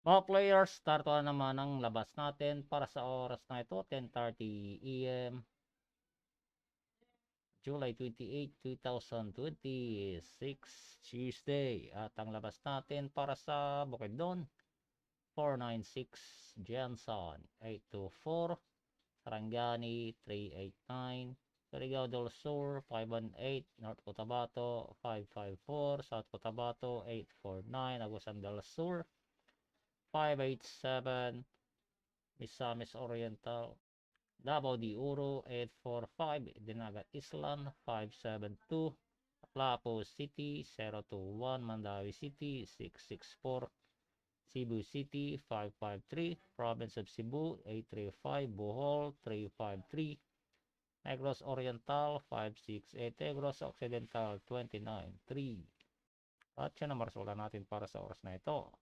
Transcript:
Mga players, start na naman ang labas natin para sa oras na ito, 10:30 AM, July 28, 2026, Tuesday. At ang labas natin para sa Bukidnon, 496, Jenson, 824, Sarangani, 389, Surigao del Sur, 518, North Cotabato, 554, South Cotabato, 849, Agusan del Sur, 587, Misamis Oriental, Davao de Oro 845, Dinagat Island 572, Lapu City 021, Mandawi City 664, Cebu City 553, Province of Cebu 835, Bohol 353, Negros Oriental 568, Negros Occidental 293. At yan ang resulta natin para sa oras na ito.